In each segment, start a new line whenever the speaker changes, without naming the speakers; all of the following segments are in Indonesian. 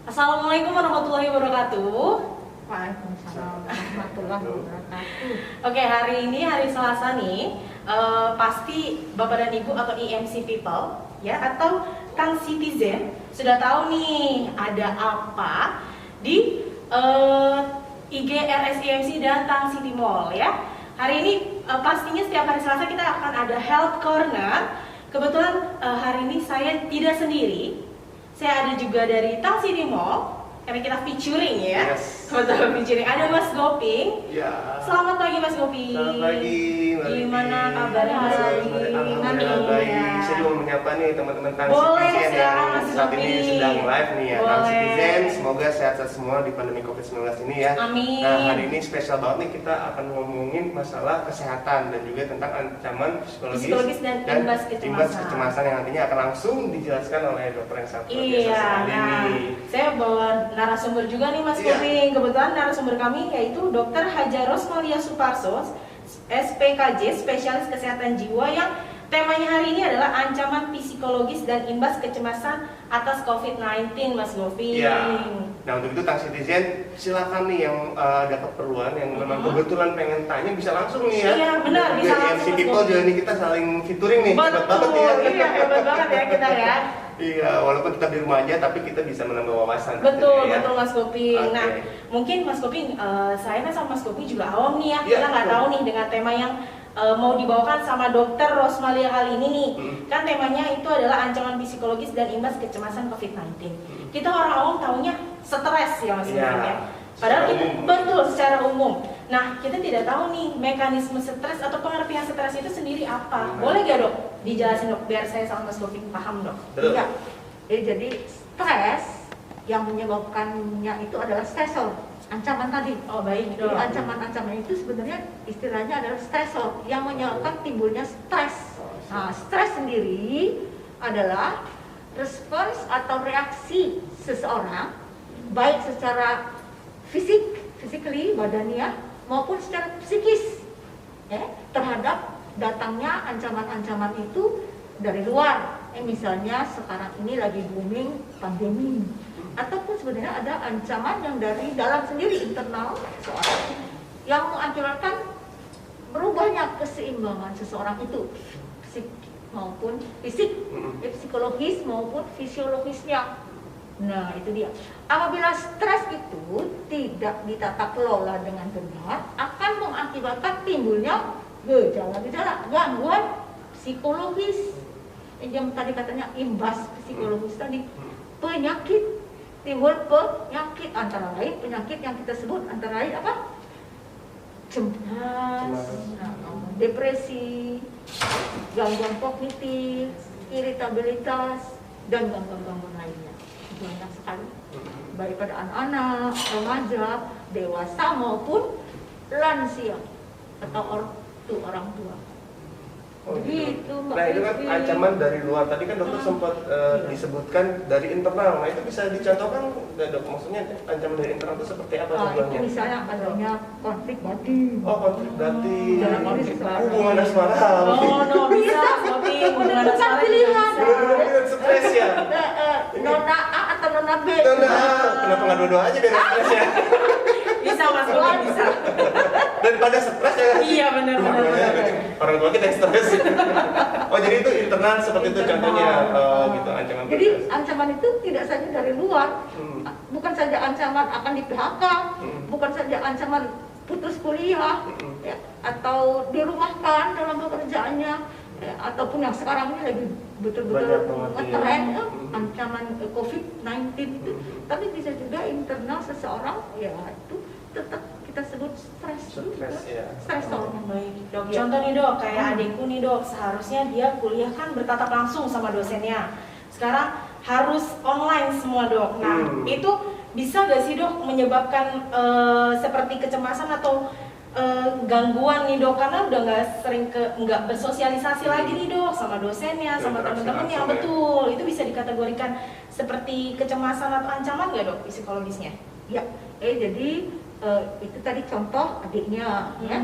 Assalamualaikum warahmatullahi wabarakatuh.
Waalaikumsalam warahmatullahi wabarakatuh.
Oke, hari ini hari Selasa nih, pasti Bapak dan Ibu atau EMC people ya atau Tang Citizen sudah tahu nih ada apa di IG RS EMC dan Tang City Mall ya. Hari ini pastinya setiap hari Selasa kita akan ada Health Corner. Kebetulan hari ini saya tidak sendiri. Saya ada juga dari Tang City Mall, karena kita featuring ya.
Yes.
Betul, featuring. Ada Mas Goping.
Ya.
Selamat pagi Mas Goping.
Selamat pagi.
Gimana kabarnya Mas Goping?
Alhamdulillah baik. Saya juga menyapa nih teman-teman Tang
Boleh,
Citizen
silakan,
yang
Mas
saat ini
Goping.
sedang live nih ya. Tang
Boleh.
Citizen, semoga sehat-sehat semua di pandemi COVID-19 ini ya.
Amin.
Nah, hari ini spesial banget nih, kita akan ngomongin masalah kesehatan dan juga tentang ancaman
Psikologis dan imbas kecemasan
yang nantinya akan langsung dijelaskan oleh dokter yang sangat luar biasa
Iya,
sekali
nah
nih.
saya bawa narasumber juga nih Mas
Iya.
Goping. Kebetulan narasumber kami yaitu Dr. Hajar Rosmalia Suparso, SPKJ, spesialis kesehatan jiwa, yang temanya hari ini adalah ancaman psikologis dan imbas kecemasan atas COVID-19 Mas Goping.
Iya. Nah, untuk itu Tang Citizen silakan nih yang ada keperluan yang memang kebetulan pengen tanya bisa langsung nih ya.
Iya, benar, bisa
Juga
langsung,
MC
Mas
People
Goping.
juga nih kita saling featuring nih, hebat banget ya.
Iya, hebat banget ya kita ya.
Iya, walaupun tetap di rumah aja tapi kita bisa menambah wawasan.
Betul,
tentunya ya.
betul Mas Goping.
Oke.
Nah, mungkin Mas Goping, saya kan sama Mas Goping juga awam nih ya.
Iya,
Kita nggak
betul.
tahu nih dengan tema yang mau dibawakan sama Dokter Rosmalia kali ini nih. Kan temanya itu adalah ancaman psikologis dan imbas kecemasan COVID-19. Kita orang awam taunya stres ya Mas
Iya,
Goping ya. Padahal
secara
kita
umum.
betul secara umum. Nah, kita tidak tahu nih mekanisme stres atau pengertian stres itu sendiri apa. Boleh gak dok dijelasin dok biar saya sama Mas Goping paham dok?
Betul.
Iya. Jadi stres yang menyebabkannya itu adalah stresor, ancaman tadi.
Oh baik
Jadi
dok.
ancaman-ancaman itu sebenarnya istilahnya adalah stresor yang menyebabkan timbulnya stres. Nah, stres sendiri adalah respons atau reaksi seseorang baik secara physically badania maupun secara psikis ya, terhadap datangnya ancaman-ancaman itu dari luar. Misalnya sekarang ini lagi booming pandemi, ataupun sebenarnya ada ancaman yang dari dalam sendiri, internal seseorang yang mengakibatkan berubahnya keseimbangan seseorang itu, fisik maupun fisik, psikologis maupun fisiologisnya. Nah, itu dia. Apabila stres itu tidak ditata kelola dengan benar, akan mengakibatkan timbulnya gejala-gejala gangguan psikologis. Yang tadi katanya imbas psikologis tadi, penyakit, timbul penyakit antara lain penyakit yang kita sebut antara lain apa? Cemas, depresi, gangguan kognitif, iritabilitas, dan gangguan-gangguan lainnya. Banyak sekali, baik pada anak-anak, remaja, dewasa maupun lansia atau orang tua.
Oh,
Begitu, Mbak
Nah, itu kan
Devi.
ancaman dari luar. Tadi kan dokter sempat disebutkan dari internal. Nah, itu bisa dicontohkan nggak dok? Maksudnya ancaman dari internal itu seperti apa
Itu
contohnya?
misalnya adanya konflik batin.
Oh, konflik batin.
Dalam diri seseorang.
Hubungan asmara.
Oh, no, bisa, Goping. Hubungan
Menentukan
asmara juga
pilihan.
bisa.
Bener-bener stres ya.
Nona A atau nona B.
Kenapa nggak dua-dua aja biar nggak stres ya?
Bisa, Mas Goping, bisa.
Daripada stres ya.
Iya, benar, benar, benar.
Orang tua kita yang stres. Oh, jadi itu internal seperti itu
Internal.
contohnya. Oh, gitu ancaman.
Jadi ancaman itu tidak saja dari luar, bukan saja ancaman akan di PHK, bukan saja ancaman putus kuliah, ya, atau dirumahkan dalam pekerjaannya, ya, ataupun yang sekarang ini lagi betul-betul
Banyak banget,
ngetren
iya.
ancaman COVID-19 itu, tapi bisa juga internal seseorang, ya itu tetap kita sebut stres juga,
Stres, ya.
stresor.
Baik, dok.
Iya.
Contoh nih dok, kayak adikku nih dok, seharusnya dia kuliah kan bertatap langsung sama dosennya. Sekarang harus online semua dok. Nah, itu bisa gak sih dok menyebabkan seperti kecemasan atau gangguan nih dok? Karena udah nggak bersosialisasi lagi nih dok sama dosennya, sama
Interaksi
teman-temannya.
langsung ya.
Betul, itu bisa dikategorikan seperti kecemasan atau ancaman gak dok psikologisnya?
Ya, jadi itu tadi contoh adiknya, ya,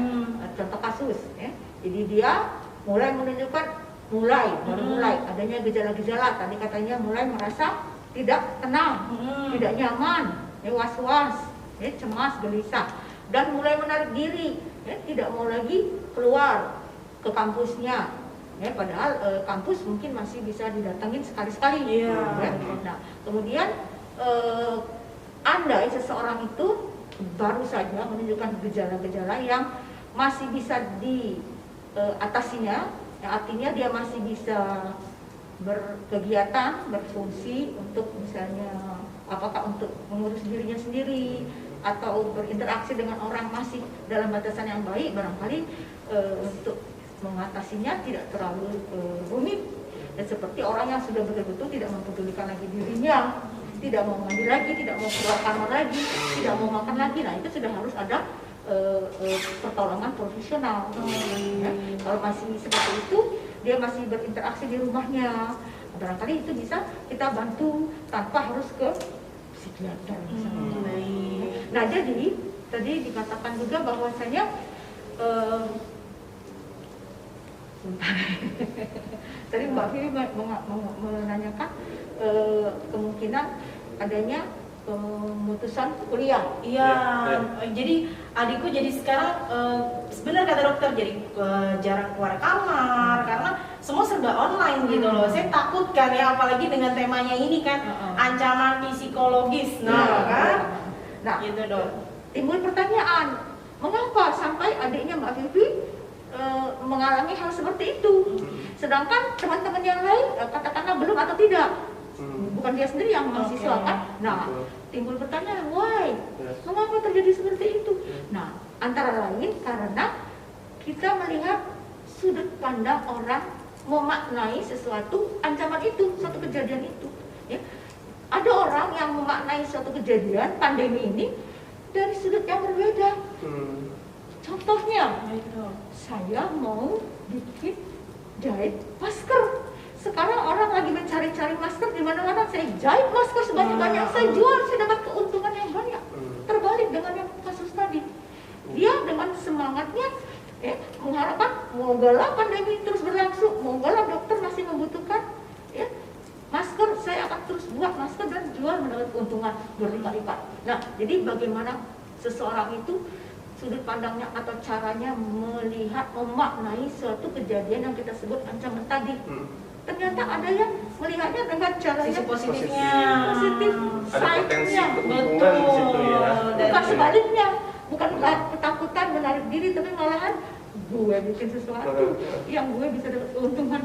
contoh kasus, ya. Jadi dia mulai menunjukkan baru mulai adanya gejala-gejala. Tadi katanya mulai merasa tidak tenang, tidak nyaman, was-was, cemas, gelisah, dan mulai menarik diri, tidak mau lagi keluar ke kampusnya. Padahal kampus mungkin masih bisa didatangin sekali-sekali. Nah, kemudian andai seseorang itu baru saja menunjukkan gejala-gejala yang masih bisa diatasinya, artinya dia masih bisa berkegiatan, berfungsi untuk misalnya apakah untuk mengurus dirinya sendiri atau berinteraksi dengan orang masih dalam batasan yang baik, barangkali untuk mengatasinya tidak terlalu rumit. Dan seperti orang yang sudah betul-betul tidak mempedulikan lagi dirinya, tidak mau mandi lagi, tidak mau keluar kamar lagi, tidak mau makan lagi, nah itu sudah harus ada pertolongan profesional. Kalau masih seperti itu, dia masih berinteraksi di rumahnya, barangkali itu bisa kita bantu tanpa harus ke psikiater. Nah, jadi tadi dikatakan juga bahwasanya tadi Mbak Vivi menanyakan kemungkinan adanya pemutusan kuliah.
Iya, jadi adikku jadi sekarang sebenarnya kata dokter jadi jarang keluar kamar karena semua serba online gitu loh. Saya takut kan ya, apalagi dengan temanya ini kan ancaman psikologis. Nah, gitu dong.
Timbul pertanyaan, mengapa sampai adiknya Mbak Vivi mengalami hal seperti itu, sedangkan teman-teman yang lain katakanlah belum atau tidak, bukan dia sendiri yang mahasiswa kan? Nah, timbul pertanyaan, why? Mengapa terjadi seperti itu? Nah, antara lain karena kita melihat sudut pandang orang memaknai sesuatu ancaman itu, suatu kejadian itu. Ya. Ada orang yang memaknai suatu kejadian pandemi ini dari sudut yang berbeda. Contohnya, saya mau bikin jahit masker. Sekarang orang lagi mencari-cari masker di mana-mana. Saya jahit masker sebanyak-banyak, saya jual, saya dapat keuntungan yang banyak. Terbalik dengan yang kasus tadi. Dia dengan semangatnya mengharapkan mogalah pandemi terus berlangsung, mogalah dokter masih membutuhkan masker, saya akan terus buat masker dan jual mendapat keuntungan berlipat-lipat. Nah, jadi bagaimana seseorang itu sudut pandangnya atau caranya melihat, memaknai suatu kejadian yang kita sebut ancaman tadi. Ternyata ada yang melihatnya dengan cara yang
positifnya,
positif,
ada potensi
side-nya.
keuntungan di situ ya.
Bukan sebaliknya, bukan ketakutan menarik diri, tapi malahan gue bikin sesuatu yang gue bisa dapat keuntungan.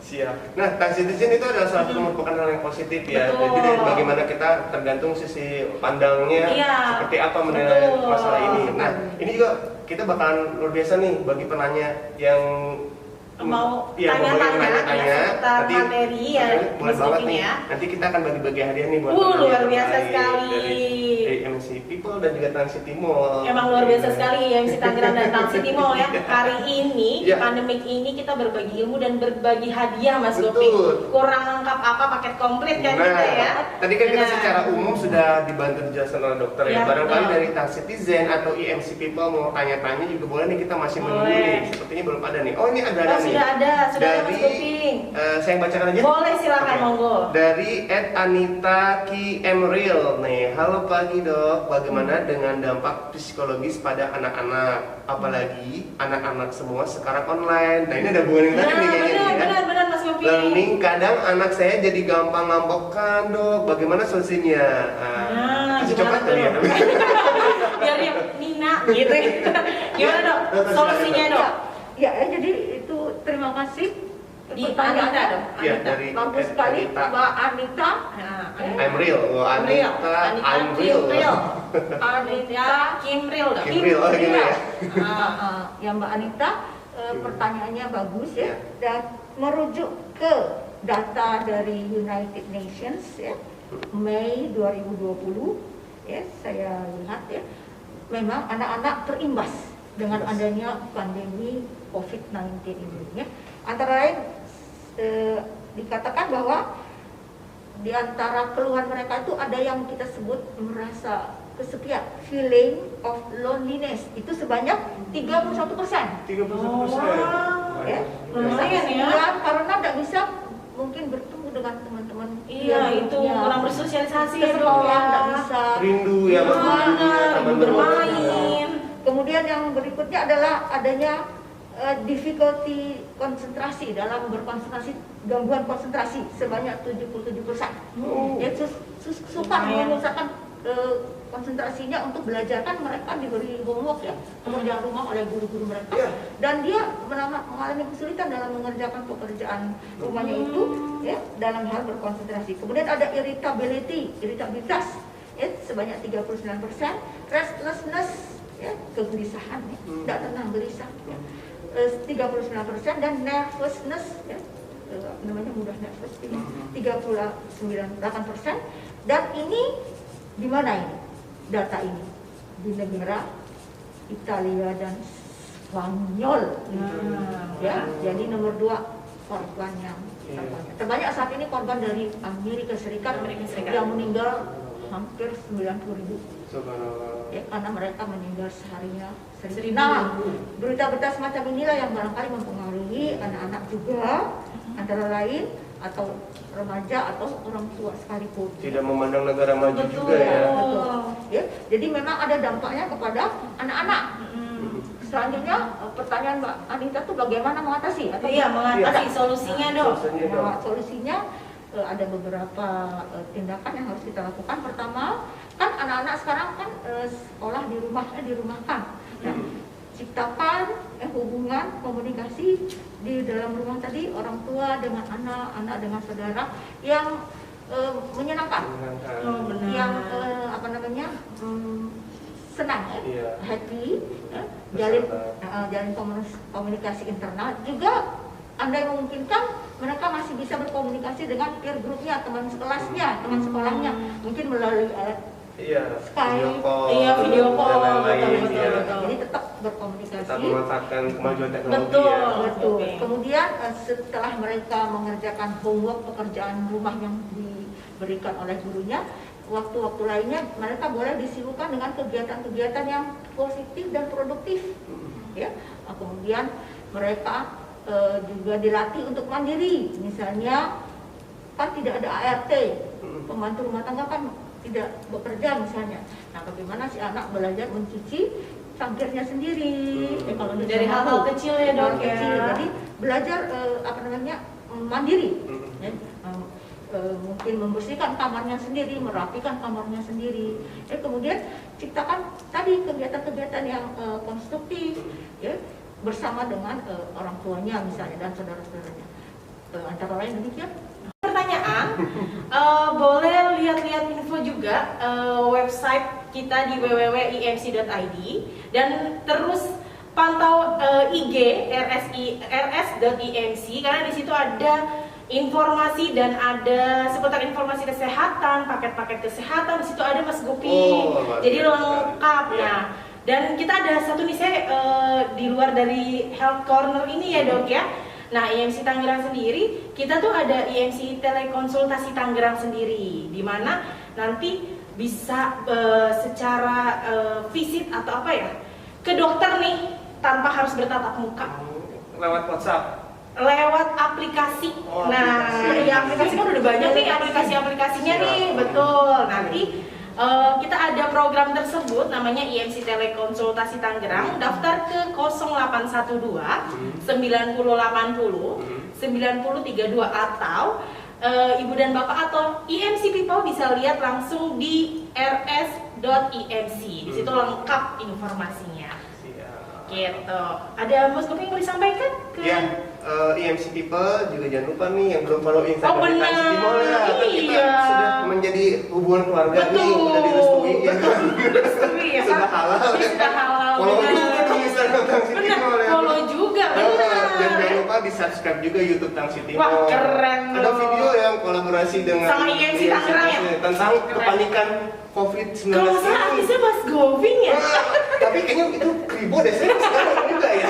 Siap. Nah, tax citizen itu adalah salah satu merupakan hal yang positif ya.
Betul.
Jadi dari bagaimana kita tergantung sisi pandangnya seperti apa menilai masalah ini. Nah, ini juga kita bakalan luar biasa nih bagi penanya yang
mau tanya-tanya seputar materi ya,
boleh banget nih.
ya.
Nanti kita akan bagi-bagi hadiah nih buat
luar biasa sekali
dari MC People dan juga Trans City Mall.
Emang luar biasa sekali MC Tangerang dan Trans City Mall ya. Hari ini pandemik ini kita berbagi ilmu dan berbagi hadiah Mas Gopi. Kurang lengkap apa paket komplit kan kita ya.
Tadi kan kita secara umum sudah dibantu dijelaskan oleh dokter ya. Barangkali dari Trans Citizen atau EMC People mau tanya-tanya juga boleh nih, kita masih menunggu nih. Sepertinya belum ada nih. Oh, ini ada nih.
Sudah ada
dari,
Mas Goping.
Saya bacakan aja.
Boleh, silakan monggo.
Dari @Anita Ki Emril nih. Halo pagi dok, bagaimana dengan dampak psikologis pada anak-anak? Apalagi anak-anak semua sekarang online. Nah, ini ada hubungan yang tadi nih kayaknya.
Benar Mas Goping.
Learning kadang anak saya jadi gampang ngambekkan dok. Bagaimana solusinya? Kasih coklat kali ya.
Biar dia Nina gitu. Gimana dok? Solusinya dok?
Ya, jadi itu terima kasih
di Anita dong.
Ya, dari
bagus sekali Mbak Anita.
Emril,
Anita Kimril dong.
Kimril, oh gini ya.
Ya Mbak Anita, pertanyaannya bagus ya, dan merujuk ke data dari United Nations ya, Mei 2020 ya, saya lihat ya, memang anak-anak terimbas dengan adanya pandemi COVID-19 ini ya. Antara lain dikatakan bahwa di antara keluhan mereka itu ada yang kita sebut merasa kesepian, feeling of loneliness, itu sebanyak 31%.
31%.
Ya,
lumayan ya.
Karena tidak bisa mungkin bertemu dengan teman-teman teman-teman.
Iya, itu kurang bersosialisasi
ke
ya, Dok,
sekolah
ya.
nggak bisa.
Rindu ya Mas,
Benar,
rindunya teman
bermain.
Kemudian yang berikutnya adalah adanya difficulty konsentrasi dalam berkonsentrasi, gangguan konsentrasi sebanyak 77%. Ya, susah
Lumayan.
mengusahakan konsentrasinya untuk belajar, kan mereka diberi homework ya, pekerjaan rumah oleh guru-guru mereka,
Iya.
dan dia mengalami kesulitan dalam mengerjakan pekerjaan rumahnya itu ya dalam hal berkonsentrasi. Kemudian ada iritabilitas ya sebanyak 39%, restlessness ya kegelisahan ya, tidak tenang, gelisah ya. 39%, dan nervousness ya, namanya mudah nervous ini 39,8%. Dan ini di mana ini data ini? Di negara Italia dan Spanyol ya. Jadi nomor 2 korban yang terbanyak saat ini korban dari Amerika Serikat yang meninggal hampir 90.000 ya, karena mereka meninggal seharinya 1.000. Nah, berita-berita semacam inilah yang barangkali mempengaruhi anak-anak juga, antara lain atau remaja atau orang tua sekalipun.
Tidak memandang negara maju
Betul.
juga ya.
Betul. Ya, jadi memang ada dampaknya kepada anak-anak. Selanjutnya pertanyaan Mbak Anita tuh bagaimana mengatasi? Atau
Iya, mengatasi solusinya, Dok.
Solusinya, Dok.
Nah, solusinya ada beberapa tindakan yang harus kita lakukan. Pertama, kan anak-anak sekarang kan sekolah dirumahkan. Nah, ciptakan hubungan komunikasi di dalam rumah tadi, orang tua dengan anak, anak dengan saudara yang menyenangkan,
Menyenangkan.
yang senang ya,
Iya.
happy ya.
Bersahabat.
Jalin komunikasi internal juga. Andai memungkinkan, mereka masih bisa berkomunikasi dengan peer groupnya, teman sekelasnya, teman sekolahnya, mungkin melalui alat
Iya,
Skype.
video call.
Iya, video call,
dan lain-lain,
betul,
ya.
betul.
Jadi tetap berkomunikasi.
Tetap memanfaatkan kemajuan teknologi
Betul.
ya.
Betul.
Oke.
Kemudian setelah mereka mengerjakan homework, pekerjaan rumah yang diberikan oleh gurunya, waktu-waktu lainnya mereka boleh disibukkan dengan kegiatan-kegiatan yang positif dan produktif. Ya. Kemudian mereka juga dilatih untuk mandiri. Misalnya kan tidak ada ART, pembantu rumah tangga kan tidak bekerja misalnya. Nah, bagaimana si anak belajar mencuci cangkirnya sendiri? Kalau dia
Dari
mampu.
hal-hal kecil ya, Dok,
Hal
ya.
kecil. Jadi belajar mandiri. Ya, mungkin membersihkan kamarnya sendiri, merapikan kamarnya sendiri. Kemudian ciptakan tadi kegiatan-kegiatan yang konstruktif, ya, bersama dengan orang tuanya misalnya dan saudara-saudaranya. Antara lain demikian.
Pertanyaan, boleh lihat-lihat info juga website kita di www.imc.id dan terus pantau IG rs.imc karena di situ ada informasi dan ada seputar informasi kesehatan, paket-paket kesehatan. Di situ ada Mas Gopi, jadi lengkap. Nah, dan kita ada satu nih saya di luar dari Health Corner ini ya, Dok ya. Nah, IMC Tangerang sendiri, kita tuh ada IMC Telekonsultasi Tangerang sendiri, di mana nanti bisa secara visit atau apa ya, ke dokter nih tanpa harus bertatap muka.
Lewat WhatsApp.
Lewat aplikasi.
Oh,
Nah,
aplikasi.
ya aplikasi kan udah banyak nih aplikasi-aplikasinya nih, betul. Nanti kita ada program tersebut namanya IMC Telekonsultasi Tangerang. Daftar ke 0812 9080 9032 atau ibu dan bapak atau IMC People bisa lihat langsung di rs.imc. Di situ lengkap informasinya.
Siap.
Gitu. Ada Mas Gopi yang mau disampaikan ke
Ya, IMC People juga jangan lupa nih yang belum follow Instagram
Oh, benar.
Tansi Timor ya. Kan kita
Iya.
sudah menjadi hubungan keluarga nih,
Betul.
udah direstui ya kan.
Restui ya,
Sudah
Kak?
halal.
Ini sudah halal.
Follow
benar.
juga dong Instagram Tansi
Benar,
Timor ya.
follow juga, benar.
Dan jangan lupa di subscribe juga YouTube Tansi Timor.
Wah, keren
Ada
loh.
video yang kolaborasi dengan
Sama IMC Tangerang ya?
tentang
Keren.
kepanikan COVID-19
Kalau saya artisnya Mas Goving ya.
Tapi kayaknya itu kribo deh, saya sekarang juga ya.